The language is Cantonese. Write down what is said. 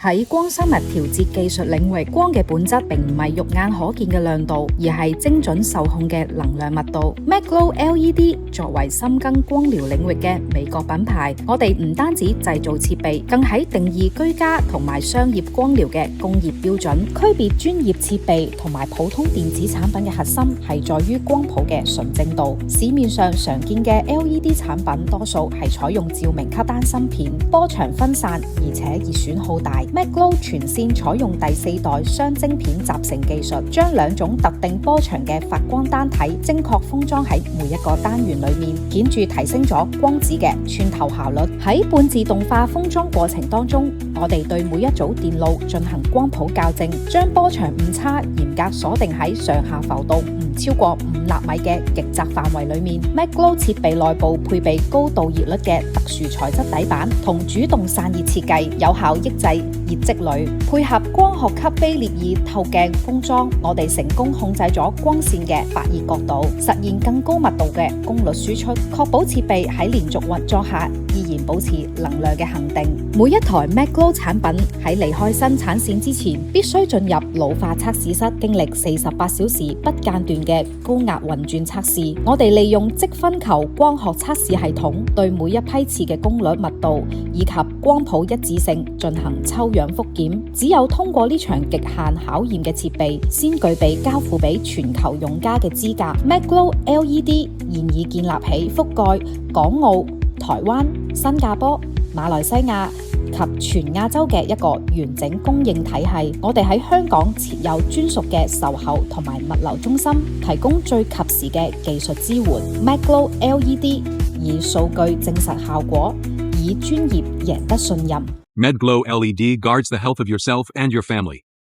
喺光生物調節技術領域，光嘅本質並唔係肉眼可見嘅亮度，而係精準受控嘅能量密度。MacGlow LED 作為深耕光療領域嘅美國品牌，我哋唔單止製造設備，更喺定義居家同埋商業光療嘅工業標準。區別專業設備同埋普通電子產品嘅核心係在於光譜嘅純正度。市面上常見嘅 LED 產品多數係採用照明吸單芯片，波長分散，而且熱損耗大。MacGlow 全線採用第4代雙晶片集成技術，將兩種特定波長嘅發光單體精確封裝喺每一個單元裏面，顯著提升咗光子嘅穿透效率。喺半自動化封裝過程當中，我哋對每一組電路進行光譜校正，將波長誤差嚴格鎖定喺上下浮動唔超過5納米嘅極窄範圍裏面。MacGlow 設備內部配備高導熱率嘅特殊材質底板同主動散熱設計，有效抑制熱積累，配合光學級卑裂耳透鏡封裝，我哋成功控制咗光線嘅發熱角度，實現更高密度嘅功率輸出，確保設備喺連續運作下依然保持能量嘅恒定。每一台 MacGlow 產品喺離開生產線之前，必須進入老化測試室，經歷48小時不間斷嘅高壓運轉測試。我哋利用積分球光學測試系統，對每一批次嘅功率密度以及光譜一致性進行抽樣複檢。只有通過呢場極限考驗嘅設備，先具備交付俾全球用家嘅資格。MacGlow LED 現已建立起覆蓋港澳、台灣、新加坡、馬來西亞及全亞洲嘅一個完整供應體系。我哋喺香港設有專屬嘅售後同埋物流中心，提供最及時嘅技術支援。MacGlow LED 以數據證實效果，以專業贏得信任。MacGlow LED guards the health of yourself and your family.